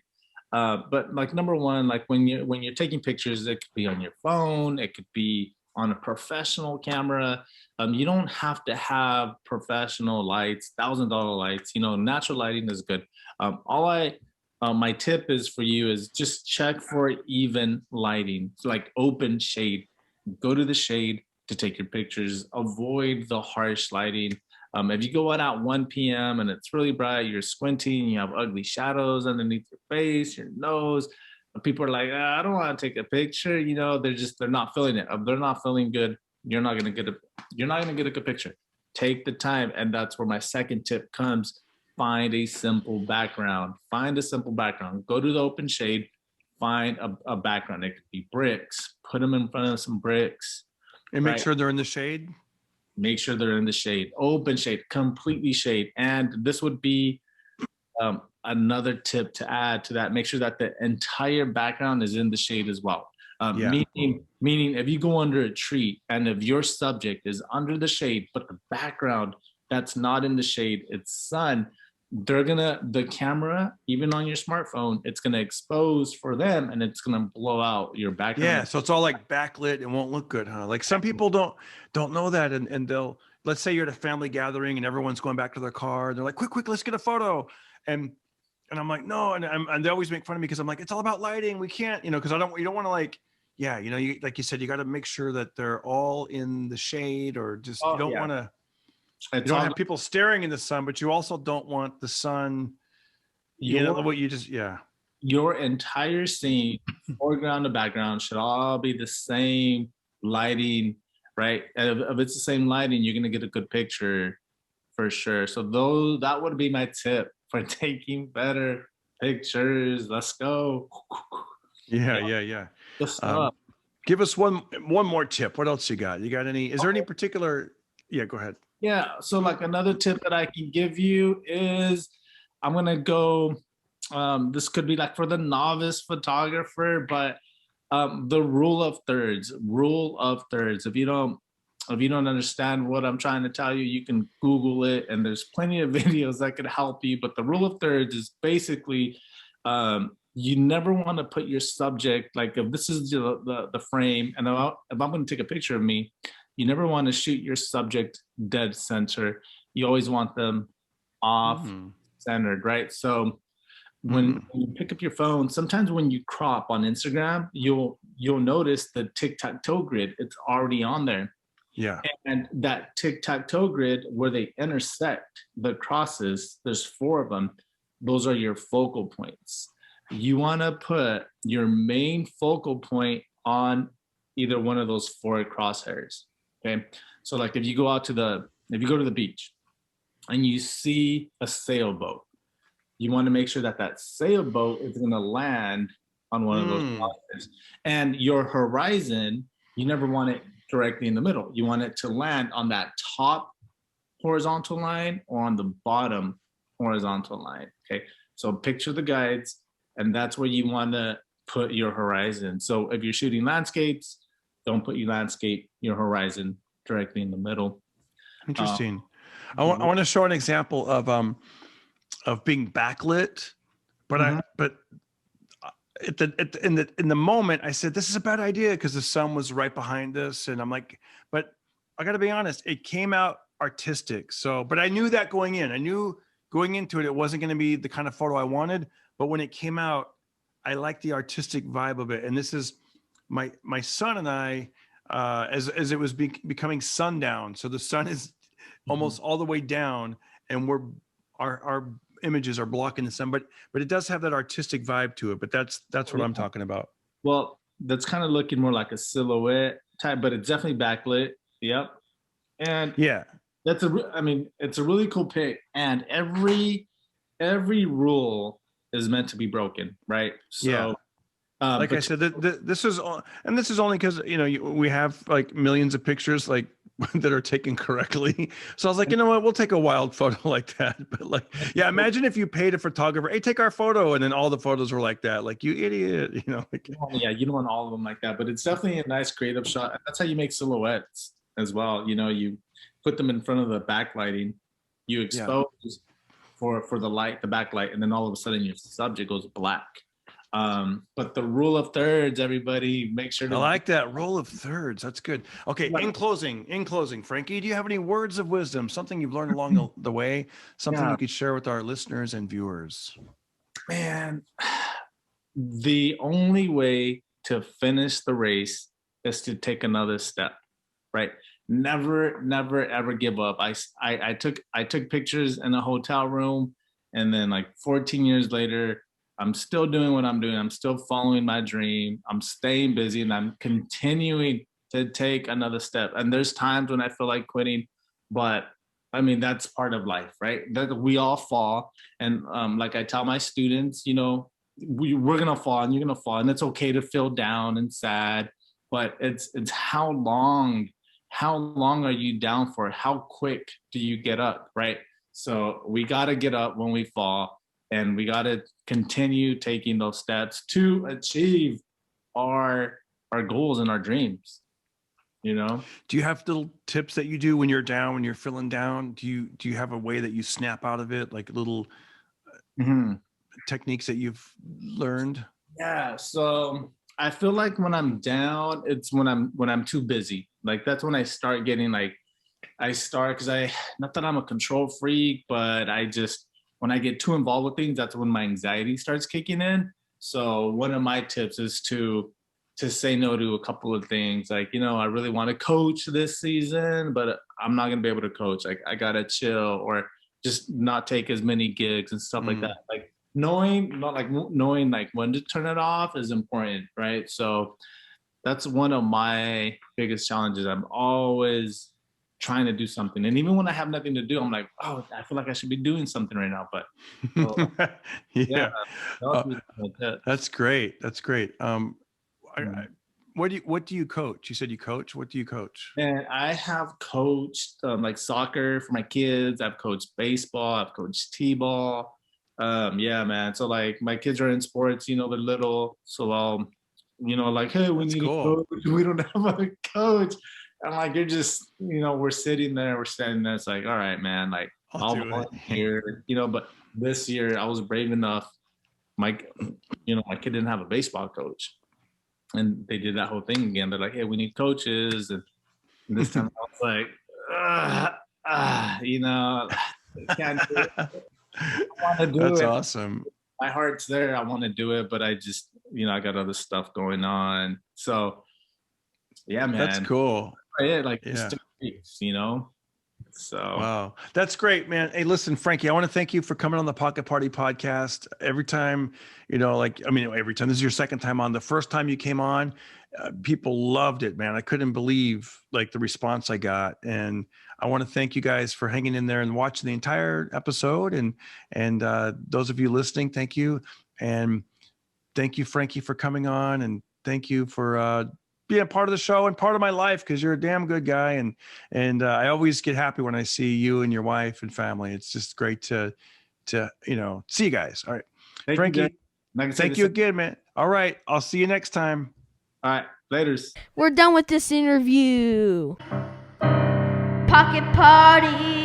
But like number one, like when you're taking pictures, it could be on your phone, it could be on a professional camera. You don't have to have professional lights, $1,000 lights. You know, natural lighting is good. My tip is for you is just check for even lighting, so like open shade. Go to the shade to take your pictures. Avoid the harsh lighting. If you go out at 1 p.m. and it's really bright, you're squinting, you have ugly shadows underneath your face, your nose. People are like, I don't want to take a picture. You know, they're not feeling it. If they're not feeling good, you're not gonna get a good picture. Take the time, and that's where my second tip comes. Find a simple background. Go to the open shade. Find a background. It could be bricks. Put them in front of some bricks. And make sure they're in the shade. Make sure they're in the shade, open shade, completely shade. And this would be another tip to add to that. Make sure that the entire background is in the shade as well. Meaning if you go under a tree and if your subject is under the shade, but the background that's not in the shade, it's sun, the camera, even on your smartphone, it's gonna expose for them, and it's gonna blow out your background. Yeah, so it's all like backlit and won't look good, huh? Like some people don't know that, and they'll, let's say you're at a family gathering and everyone's going back to their car, and they're like, quick, let's get a photo, and I'm like, no, and they always make fun of me because I'm like, it's all about lighting, we can't, you know, because you don't want to like, you like you said, you got to make sure that they're all in the shade, or just you don't want to. You don't have people staring in the sun, but you also don't want the sun. Your entire scene, foreground to background, should all be the same lighting, right? And if it's the same lighting, you're gonna get a good picture for sure. So that would be my tip for taking better pictures. Let's go. Yeah. Give us one more tip. What else you got? You got any? Is there any particular? Yeah, go ahead. Yeah, so like another tip that I can give you is, I'm gonna go, this could be like for the novice photographer, but the rule of thirds. If you don't understand what I'm trying to tell you, you can Google it, and there's plenty of videos that could help you. But the rule of thirds is basically You never want to put your subject, like if this is the frame, and if I'm going to take a picture of me, you never want to shoot your subject dead center. You always want them off centered, right? So when you pick up your phone, sometimes when you crop on Instagram, you'll notice the tic-tac-toe grid. It's already on there. Yeah. And that tic-tac-toe grid where they intersect the crosses, there's 4 of them. Those are your focal points. You want to put your main focal point on either one of those 4 crosshairs. Okay. So like if you go to the beach and you see a sailboat, you want to make sure that sailboat is going to land on one of those crosshairs. And your horizon, you never want it directly in the middle. You want it to land on that top horizontal line or on the bottom horizontal line. Okay. So picture the guides, and that's where you want to put your horizon. So if you're shooting landscapes, don't put your landscape, your horizon directly in the middle. Interesting. I want to show an example of being backlit, but in the moment I said, this is a bad idea because the sun was right behind us. And I'm like, but I got to be honest, it came out artistic. So, but I knew that going in, I knew going into it, it wasn't going to be the kind of photo I wanted. But when it came out, I liked the artistic vibe of it. And this is my son and I, as it was becoming sundown. So the sun is almost all the way down, and our images are blocking the sun, but it does have that artistic vibe to it. But that's what I'm talking about. Well, that's kind of looking more like a silhouette type, but it's definitely backlit. Yep. And yeah, it's a really cool pick. And every rule is meant to be broken, right? So, yeah. Like I said, this is only because we have like millions of pictures like that are taken correctly. So I was like, you know what, we'll take a wild photo like that. But like, yeah, imagine if you paid a photographer, hey, take our photo, and then all the photos were like that, like, you idiot, Like, yeah, you don't want all of them like that, but it's definitely a nice creative shot. That's how you make silhouettes as well. You put them in front of the backlighting, you expose for the light, the backlight, and then all of a sudden your subject goes black. But the rule of thirds, everybody, make sure to— I like that rule of thirds. That's good. Okay. In closing, Frankie, do you have any words of wisdom, something you've learned along the way, something you could share with our listeners and viewers? Man, the only way to finish the race is to take another step, right? Never, ever give up. I took pictures in a hotel room, and then like 14 years later, I'm still doing what I'm doing. I'm still following my dream. I'm staying busy, and I'm continuing to take another step. And there's times when I feel like quitting, but I mean, that's part of life, right? That we all fall. And like I tell my students, we're going to fall, and you're going to fall, and it's okay to feel down and sad, but it's how long are you down for? How quick do you get up, right? So we got to get up when we fall. And we got to continue taking those steps to achieve our goals and our dreams. Do you have little tips that you do when you're down, when you're feeling down? Do you have a way that you snap out of it, like little techniques that you've learned? Yeah. So I feel like when I'm down, it's when I'm too busy. Like that's when I start getting because not that I'm a control freak, but when I get too involved with things, that's when my anxiety starts kicking in. So one of my tips is to say no to a couple of things. Like, I really want to coach this season, but I'm not going to be able to coach. Like, I got to chill, or just not take as many gigs and stuff like that. Like knowing when to turn it off is important, right? So that's one of my biggest challenges. I'm always trying to do something, and even when I have nothing to do, I'm like, oh, I feel like I should be doing something right now. But that's great. What do you coach? You said you coach. What do you coach? And I have coached like soccer for my kids. I've coached baseball. I've coached t-ball. Yeah, man. So like my kids are in sports. They're little, so I'll like, hey, we need a coach. We don't have a coach. I'm like, you're just, we're standing there. It's like, all right, man, like I'll volunteer, but this year I was brave enough my kid didn't have a baseball coach, and they did that whole thing again. They're like, hey, we need coaches, and this time I was like, can't do it. I want to do That's it. awesome. My heart's there. I want to do it, but I just, I got other stuff going on. So, yeah, man. That's cool. Yeah, like just 2 weeks, So wow, that's great, man. Hey, listen, Frankie, I want to thank you for coming on the Pocket Party podcast. Every time, every time. This is your second time on. The first time you came on, people loved it, man. I couldn't believe like the response I got, and I want to thank you guys for hanging in there and watching the entire episode. And those of you listening, thank you, and thank you, Frankie, for coming on, and thank you for being a part of the show and part of my life, because you're a damn good guy. And I always get happy when I see you and your wife and family. It's just great to see you guys. All right. Thank Frankie, you, thank you again, man. All right. I'll see you next time. All right. Laters. We're done with this interview. Pocket Party.